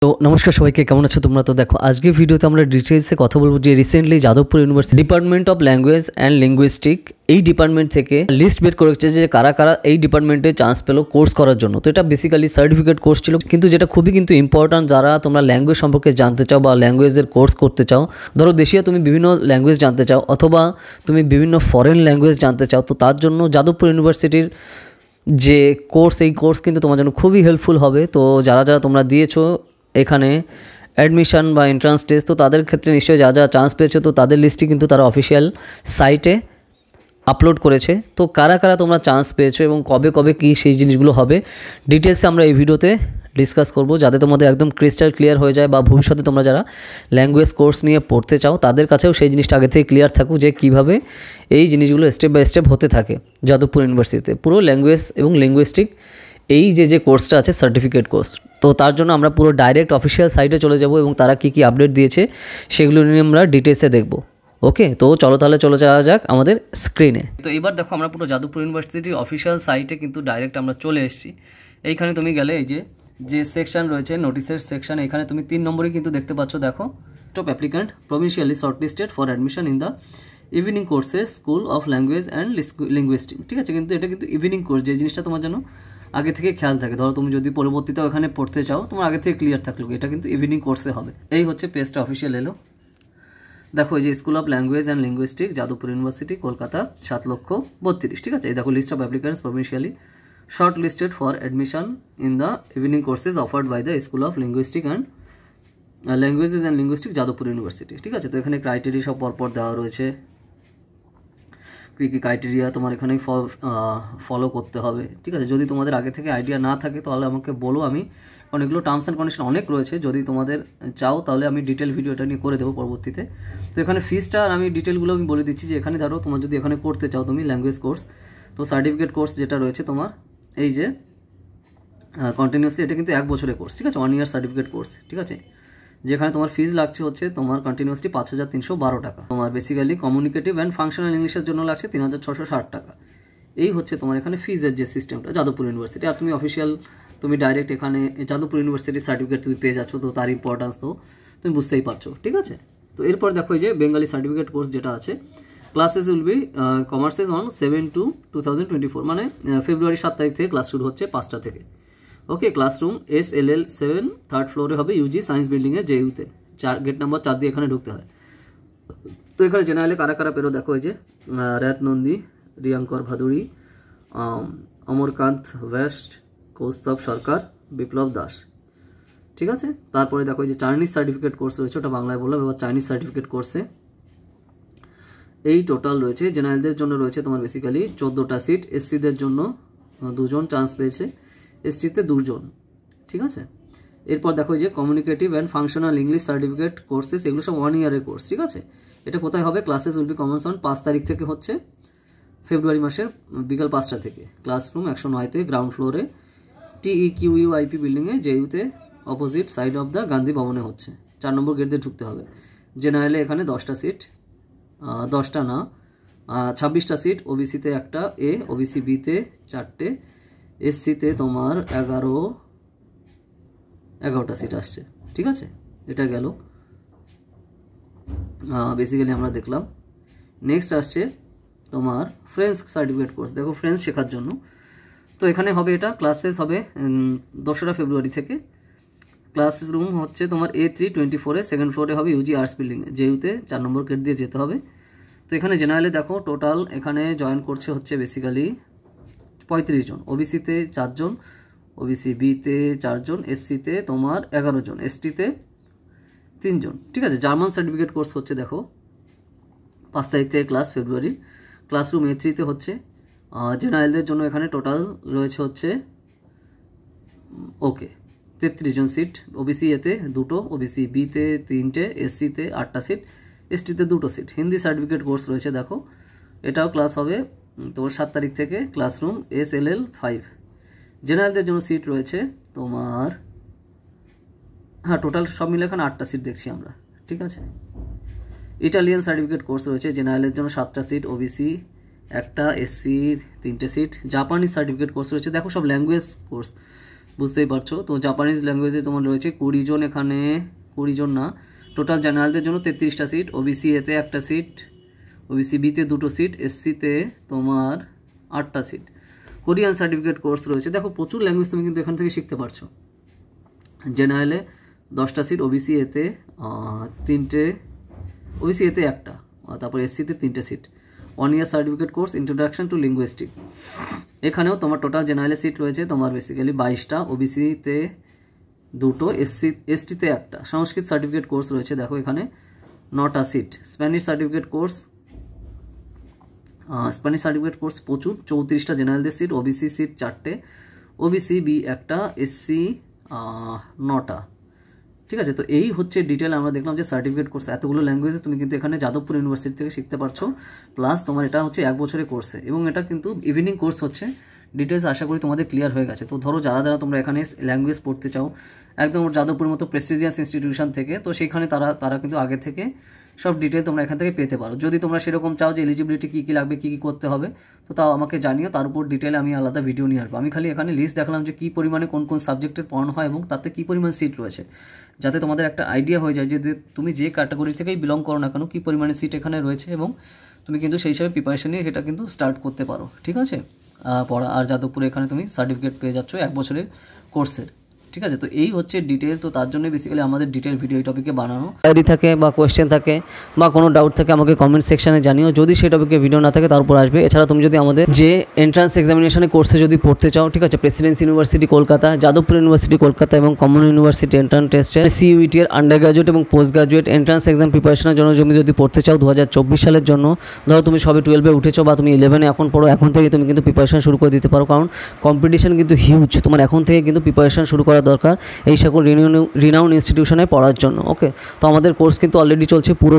তো নমস্কার সবাইকে, কেমন আছো তোমরা? তো দেখো আজকে ভিডিওতে আমরা ডিটেইলসে কথা বলবো যে recently Jadavpur university department of language and linguistic এই ডিপার্টমেন্ট থেকে লিস্ট বের করেছে যে কারা কারা এই ডিপার্টমেন্টে চান্স পেলো কোর্স করার জন্য। তো এটা বেসিক্যালি সার্টিফিকেট কোর্স ছিল, কিন্তু যেটা খুবই কিন্তু ইম্পর্ট্যান্ট যারা তোমরা ল্যাঙ্গুয়েজ সম্পর্কে জানতে চাও বা ল্যাঙ্গুয়েজের কোর্স করতে চাও। ধরো দেশীয় তুমি বিভিন্ন ল্যাঙ্গুয়েজ জানতে চাও অথবা তুমি বিভিন্ন ফরেন ল্যাঙ্গুয়েজ জানতে চাও, তো তার জন্য যাদবপুর ইউনিভার্সিটির যে কোর্স, এই কোর্স কিন্তু তোমার জন্য খুবই হেল্পফুল হবে। তো যারা যারা তোমরা দিয়েছো এখানে অ্যাডমিশন বা এন্ট্রান্স টেস্ট, তো তাদের ক্ষেত্রে নিশ্চয়ই যা যা চান্স পেয়েছে, তো তাদের লিস্টই কিন্তু তারা অফিসিয়াল সাইটে আপলোড করেছে। তো কারা কারা তোমরা চান্স পেয়েছো এবং কবে কবে কী সেই জিনিসগুলো হবে ডিটেলসে আমরা এই ভিডিওতে ডিসকাস করব, যাতে তোমাদের একদম ক্রিস্টাল ক্লিয়ার হয়ে যায় বা ভবিষ্যতে তোমরা যারা ল্যাঙ্গুয়েজ কোর্স নিয়ে পড়তে চাও তাদের কাছেও সেই জিনিসটা আগে থেকে ক্লিয়ার থাকুক যে কীভাবে এই জিনিসগুলো স্টেপ বাই স্টেপ হতে থাকে যাদবপুর ইউনিভার্সিটিতে। পুরো ল্যাঙ্গুয়েজ এবং লিঙ্গুইস্টিক এই যে কোর্সটা আছে সার্টিফিকেট কোর্স, তো তার জন্য আমরা পুরো ডাইরেক্ট অফিসিয়াল সাইটে চলে যাব এবং তারা কী কী আপডেট দিয়েছে সেগুলো নিয়ে আমরা ডিটেলসে দেখব। ওকে, তো চলো তাহলে চলে যাওয়া যাক আমাদের স্ক্রিনে। তো এবার দেখো আমরা পুরো যাদবপুর ইউনিভার্সিটির অফিসিয়াল সাইটে কিন্তু ডাইরেক্ট আমরা চলে এসেছি। এইখানে তুমি গেলে এই যে সেকশন রয়েছে নোটিসের সেকশন, এখানে তুমি 3 নম্বরে কিন্তু দেখতে পাচ্ছ। দেখো top applicant provincially shortlisted for admission in the evening courses school of language and linguistic. ঠিক আছে, কিন্তু এটা কিন্তু ইভিনিং কোর্স, যে জিনিসটা তোমার জন্য আগে থেকে খেয়াল থাকে। ধরো তুমি যদি পরবর্তীতে ওখানে পড়তে চাও, তোমার আগে থেকে ক্লিয়ার থাকলো এটা কিন্তু ইভিনিং কোর্সে হবে। এই হচ্ছে পেজটা অফিসিয়াল এলো। দেখো এই যে school of language and linguistic Jadavpur university Kolkata 7,32,000। ঠিক আছে, এই দেখো list of applicants provincially short listed for admission in the evening courses offered by the school of linguistic and languages and linguistic Jadavpur university. ঠিক আছে, তো এখানে ক্রাইটেরিয়া সব পরপর দেওয়া রয়েছে, কী কী ক্রাইটেরিয়া তোমার এখানে ফলো করতে হবে। ঠিক আছে, যদি তোমাদের আগে থেকে আইডিয়া না থাকে তাহলে আমাকে বলো, আমি অনেকগুলো টার্মস অ্যান্ড কন্ডিশন অনেক রয়েছে, যদি তোমাদের চাও তাহলে আমি ডিটেল ভিডিও এটা নিয়ে করে দেবো পরবর্তীতে। তো এখানে ফিসটা আমি ডিটেলগুলো আমি বলে দিচ্ছি যে এখানে ধরো তোমার যদি এখানে করতে চাও তুমি ল্যাঙ্গুয়েজ কোর্স, তো সার্টিফিকেট কোর্স যেটা রয়েছে তোমার এই যে কন্টিনিউয়াসলি, এটা কিন্তু 1 বছরের কোর্স। ঠিক আছে, 1 ইয়ার সার্টিফিকেট কোর্স। ঠিক আছে, যেখানে তোমার ফিজ লাগছে হচ্ছে তোমার কন্টিনিউয়াসলি 5,312 টাকা। তোমার বেসিক্যালি কমিউনিকেটিভ অ্যান্ড ফাংশনাল ইংলিশের জন্য লাগছে 3,660 টাকা। এই হচ্ছে তোমার এখানে ফিজের যে সিস্টেমটা যাদবপুর ইউনিভার্সিটি। আর তুমি অফিসিয়াল তুমি ডাইরেক্ট এখানে যাদবপুর ইউনিভার্সিটির সার্টিফিকেট তুমি পেয়ে যাচ্ছ, তো তার ইম্পর্টেন্স তো তুমি বুঝতেই পারছো। ঠিক আছে, তো এরপর দেখো যে বেঙ্গলি সার্টিফিকেট কোর্স যেটা আছে, ক্লাসেস উইল বি কমার্সেস অন 7/2/2024, মানে ফেব্রুয়ারি 7 তারিখ থেকে ক্লাস শুরু হচ্ছে 5টা থেকে। ওকে, ক্লাসরুম SLL 7 থার্ড ফ্লোরে হবে, ইউজি সায়েন্স বিল্ডিংয়ে JU-তে, গেট নাম্বার 4 দিয়ে এখানে ঢুকতে হয়। তো এখানে জেনারেলে কারা কারা পেরো দেখো, এই যে রাত নন্দী, রিয়াঙ্কর ভাদুড়ি, অমরকান্ত ওয়েস্ট, কৌস্তব সরকার, বিপ্লব দাস। ঠিক আছে, তারপরে দেখো এই যে চাইনিজ সার্টিফিকেট কোর্স রয়েছে, ওটা বাংলায় বললাম। এবার চাইনিজ সার্টিফিকেট কোর্সে এই টোটাল রয়েছে, জেনারেলদের জন্য রয়েছে তোমার বেসিক্যালি 14টা সিট, SC-দের জন্য 2 জন চান্স পেয়েছে, ST-তে 2 জন। ঠিক আছে, এরপর দেখো যে communicative and functional English certificate courses, এগুলো সব 1 ইয়ারের কোর্স। ঠিক আছে, এটা কোথায় হবে? Classes will be commence on 5 তারিখ থেকে হচ্ছে ফেব্রুয়ারি মাসের বিকাল 5টা থেকে। ক্লাসরুম 109-তে গ্রাউন্ড ফ্লোরে, TEQUIP বিল্ডিংয়ে JU-তে opposite side of the Gandhi ভবনে হচ্ছে, 4 নম্বর গেট দিয়ে ঢুকতে হবে। জেনারেলে এখানে 10টা সিট, 10টা না 26টা সিট, OBC-তে 1টা, OBC B-তে 4টে, SC-তে তোমার 11টা সিট আসছে। ঠিক আছে, এটা গেল বেসিক্যালি আমরা দেখলাম। নেক্সট আসছে তোমার ফ্রেঞ্চ সার্টিফিকেট কোর্স। দেখো ফ্রেঞ্চ শেখার জন্য, তো এখানে হবে এটা ক্লাসেস হবে 2রা ফেব্রুয়ারি থেকে। ক্লাসরুম হচ্ছে তোমার A324-এ, সেকেন্ড ফ্লোরে হবে, ইউজি আর্টস বিল্ডিংয়ে, JU-তে 4 নম্বর গেট দিয়ে যেতে হবে। তো এখানে জেনারেলে দেখো টোটাল এখানে জয়েন করছে হচ্ছে বেসিক্যালি 35 জন, OBC-তে 4 জন, OBC B-তে 4 জন, SC-তে তোমার 11 জন, ST-তে 3 জন। ঠিক আছে, জার্মান সার্টিফিকেট কোর্স হচ্ছে দেখো 5 তারিখ থেকে ক্লাস ফেব্রুয়ারি। ক্লাসরুম A3-তে হচ্ছে। জেনারেলদের জন্য এখানে টোটাল রয়েছে হচ্ছে 33 জন সিট, OBC A-তে 2টো, OBC B-তে 3টে, SC-তে 8টা সিট, ST-তে 2টো সিট। হিন্দি সার্টিফিকেট কোর্স রয়েছে দেখো, এটাও ক্লাস হবে তোমার 7 তারিখ থেকে, ক্লাসরুম SLL 5। জেনারেলদের জন্য সিট রয়েছে তোমার, হ্যাঁ টোটাল সব মিলে এখানে 8টা সিট দেখছি আমরা। ঠিক আছে, ইটালিয়ান সার্টিফিকেট কোর্স রয়েছে, জেনারেলের জন্য 7টা সিট, OBC 1টা, SC 3টে সিট। জাপানিজ সার্টিফিকেট কোর্স রয়েছে, দেখো সব ল্যাঙ্গুয়েজ কোর্স, বুঝতেই পারছো। তো জাপানিজ ল্যাঙ্গুয়েজে তোমার রয়েছে 20 জন, এখানে 20 জন না, টোটাল জেনারেলদের জন্য 33টা সিট, ওবিসি এতে 1টা সিট, ওবিসি বিতে 2টো সিট, এসসিতে তোমার 8টা সিট। কোরিয়ান সার্টিফিকেট কোর্স রয়েছে। দেখো প্রচুর ল্যাঙ্গুয়েজ তুমি কিন্তু এখান থেকে শিখতে পারছো। জেনারেলে 10টা সিট, ওবিসি এতে 3টে, ওবিসি এতে 1টা, তারপর এসসিতে 3টে seat. 1 year certificate course introduction to linguistic, এখানেও তোমার টোটাল জেনারেলে সিট রয়েছে তোমার বেসিক্যালি 22টা, ওবিসিতে 2টো, এসটিতে 1টা। সংস্কৃত সার্টিফিকেট কোর্স রয়েছে, দেখো এখানে 9টা seat. Spanish certificate course, Spanish certificate course প্রচুর, 34টা জেনারেলদের সিট, ওবিসি সিট 4টে, ওবিসি বি 1টা, এসসি 9টা। ঠিক আছে, তো এই হচ্ছে ডিটেল আমরা দেখলাম যে সার্টিফিকেট কোর্স এতগুলো ল্যাঙ্গুয়েজে তুমি কিন্তু এখানে যাদবপুর ইউনিভার্সিটি থেকে শিখতে পারছো। প্লাস তোমার এটা হচ্ছে 1 বছরের কোর্সে, এবং এটা কিন্তু ইভিনিং কোর্স হচ্ছে। ডিটেলস আশা করি তোমাদের ক্লিয়ার হয়ে গেছে। তো ধরো যারা যারা তোমরা এখানে ল্যাঙ্গুয়েজ পড়তে চাও একদম যাদবপুরের মতো প্রেস্টিজিয়াস ইনস্টিটিউশন থেকে, তো সেখানে তারা কিন্তু আগে থেকে সব ডিটেল তোমরা এখান থেকে পেতে পারো। যদি তোমরা সেরকম চাও যে এলিজিবিলিটি কী কী লাগবে, কী কী করতে হবে, তো তাও আমাকে জানিও, তার উপর ডিটেলে আমি আলাদা ভিডিও নিয়ে আসবো। আমি খালি এখানে লিস্ট দেখালাম যে কী পরিমাণে কোন কোন সাবজেক্টের পড়ানো হয় এবং তাতে কী পরিমাণ সিট রয়েছে, যাতে তোমাদের একটা আইডিয়া হয়ে যায় যে তুমি যে ক্যাটাগরি থেকেই বিলং করো না কেন কী পরিমাণে সিট এখানে রয়েছে, এবং তুমি কিন্তু সেই হিসাবে প্রিপারেশন নিয়ে সেটা কিন্তু স্টার্ট করতে পারো। ঠিক আছে, পড়া। আর যাদবপুরে এখানে তুমি সার্টিফিকেট পেয়ে যাচ্ছ 1 বছরের কোর্সের। ঠিক আছে, তো এই হচ্ছে ডিটেল। তো তার জন্য বেসিক্যালি আমাদের ডিটেল ভিডিও এই টপিকে বানানো। ডায়েরি থাকে বা কোয়েশ্চেন থাকে বা কোনো ডাউট থাকে আমাকে কমেন্ট সেকশনে জানিও। যদি সেই টপিকে ভিডিও না থাকে তার উপর আসবে। এছাড়া তুমি যদি আমাদের যে এন্ট্রান্স এক্সামিনেশনের কোর্সে যদি পড়তে চাও, ঠিক আছে, Presidency university Kolkata, Jadavpur university Kolkata এবং কমন ইউনিভার্সিটি এন্ট্রান্স টেস্টের সিইউইটি এর আন্ডার গ্রাজুয়েট এবং পোস্ট গ্রাজুয়েট এন্ট্রান্স এক্সাম প্রিপারেশনের জন্য যদি পড়তে চাও 2024 সালের জন্য, ধরো তুমি সবে 12-এ উঠেছো বা তুমি 11-এ এখন পড়ো, এখন থেকে তুমি কিন্তু প্রিপারেশন শুরু করে দিতে পারো, কারণ কম্পিটিশন কিন্তু হিউজ। তোমার এখন থেকে কিন্তু প্রিপারেশন শুরু করা দরকার এই সকল রিনাউন্ড ইনস্টিটিউশনে পড়ার জন্য। ওকে, তো আমাদের কোর্স কিন্তু অলরেডি চলছে, পুরো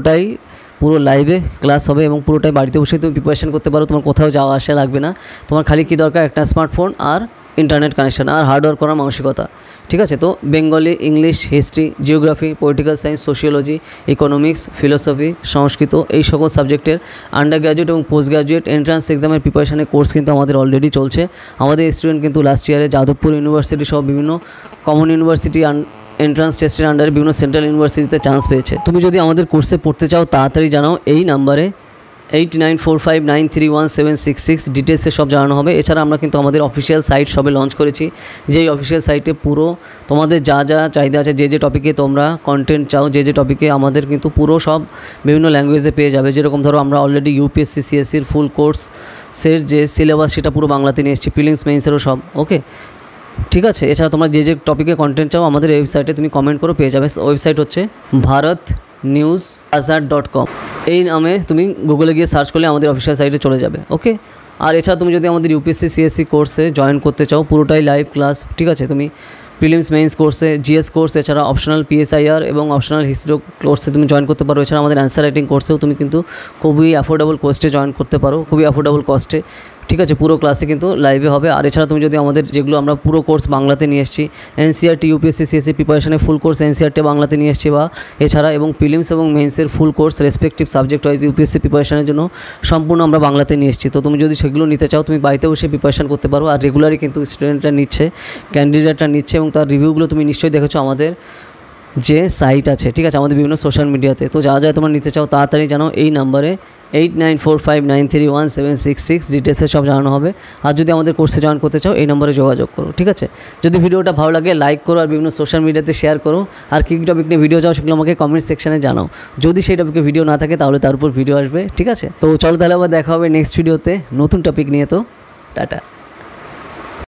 লাইভে ক্লাস হবে এবং পুরোটাই বাড়িতে বসে তুমি প্রিপারেশন করতে পারো। তোমার কোথাও যাওয়া আসা লাগবে না। তোমার খালি কি দরকার, একটা স্মার্টফোন আর ইন্টারনেট কানেকশন আর হার্ডওয়ার্ক করার মানসিকতা। ঠিক আছে, তো Bengali, English, history, geography, political science, sociology, economics, philosophy, Sanskrit, এই সকল সাবজেক্টের আন্ডার গ্র্যাজুয়েট এবং পোস্ট গ্র্যাজুয়েট এন্ট্রান্স এক্সামের প্রিপারেশনের কোর্স কিন্তু আমাদের অলরেডি চলছে। আমাদের স্টুডেন্ট কিন্তু লাস্ট ইয়ারে যাদবপুর ইউনিভার্সিটি সহ বিভিন্ন কমন ইউনিভার্সিটি এন্ট্রান্স টেস্টের আন্ডারে বিভিন্ন সেন্ট্রাল ইউনিভার্সিটিতে চান্স পেয়েছে। তুমি যদি আমাদের কোর্সে পড়তে চাও তাড়াতাড়ি জানাও, এই নাম্বারে 8945931766 ডিটেলসে সব জানানো হবে। এছাড়া আমরা কিন্তু আমাদের অফিসিয়াল সাইট সবে লঞ্চ করেছি, যেই অফিসিয়াল সাইটে পুরো তোমাদের যা যা চাহিদা আছে, যে টপিকে তোমরা কন্টেন্ট চাও, যে টপিকে আমাদের কিন্তু পুরো সব বিভিন্ন ল্যাঙ্গুয়েজে পেয়ে যাবে। যেরকম ধরো আমরা অলরেডি ইউপিএসসি সিএসসির ফুল কোর্সের যে সিলেবাস সেটা পুরো বাংলাতে নিয়ে এসেছি, প্রিলিমস মেইনসেরও সব। ওকে, ঠিক আছে। এছাড়া তোমরা যে টপিকে কন্টেন্ট চাও আমাদের ওয়েবসাইটে তুমি কমেন্ট করো, পেয়ে যাবে। ওয়েবসাইট হচ্ছে bharatnewsazar.com। এই নামে তুমি গুগলে গিয়ে সার্চ করলে আমাদের অফিসিয়াল সাইটে চলে যাবে। ওকে, আর এছাড়া তুমি যদি আমাদের ইউপিএসসি সিএসসি কোর্সে জয়েন করতে চাও, পুরোটাই লাইভ ক্লাস। ঠিক আছে, তুমি প্রিলিমস মেইনস কোর্সে, জিএস কোর্স, এছাড়া অপশনাল পিএসআইআর এবং অপশনাল হিস্ট্রি কোর্সে তুমি জয়েন করতে পারো। এছাড়া আমাদের অ্যান্সার রাইটিং কোর্সেও তুমি কিন্তু খুবই অ্যাফোর্ডেবল কস্টে জয়েন করতে পারো, খুবই অ্যাফোর্ডেবল কস্টে। ঠিক আছে, পুরো ক্লাসে কিন্তু লাইভে হবে। আর এছাড়া তুমি যদি আমাদের যেগুলো আমরা পুরো কোর্স বাংলাতে নিয়ে এসেছি, এনসিআরটি ইউপিএসসি সিএসসি প্রিপারেশনের ফুল কোর্স এনসিআরটি বাংলাতে নিয়ে এসেছি, বা এছাড়া এবং প্রিলিমস এবং মেইনসের full course respective subject wise UPSC প্রিপারেশনের জন্য সম্পূর্ণ আমরা বাংলাতে নিয়ে এসেছি। তো তুমি যদি সেগুলো নিতে চাও তুমি বাড়িতে বসে প্রিপারেশন করতে পারো। আর রেগুলারই কিন্তু স্টুডেন্টরা নিচ্ছে, ক্যান্ডিডেটরা নিচ্ছে, এবং তার রিভিউগুলো তুমি নিশ্চয়ই দেখেছো আমাদের যে সাইট আছে। ঠিক আছে, আমাদের বিভিন্ন সোশ্যাল মিডিয়াতে। তো যা যা তোমরা নিতে চাও তাড়াতাড়ি জানাও, এই নাম্বারে 8945931766 ডিটেলসে সব জানানো হবে। আর যদি আমাদের কোর্সে জয়েন করতে চাও এই নম্বরে যোগাযোগ করো। ঠিক আছে, যদি ভিডিওটা ভালো লাগে লাইক করো আর বিভিন্ন সোশ্যাল মিডিয়াতে শেয়ার করো। আর কী টপিক নিয়ে ভিডিও চাও সেগুলো আমাকে কমেন্ট সেকশনে জানাও। যদি সেই টপিকে ভিডিও না থাকে তাহলে তার উপর ভিডিও আসবে। ঠিক আছে, তো চলো তাহলে আবার দেখা হবে নেক্সট ভিডিওতে নতুন টপিক নিয়ে। তো টাটা।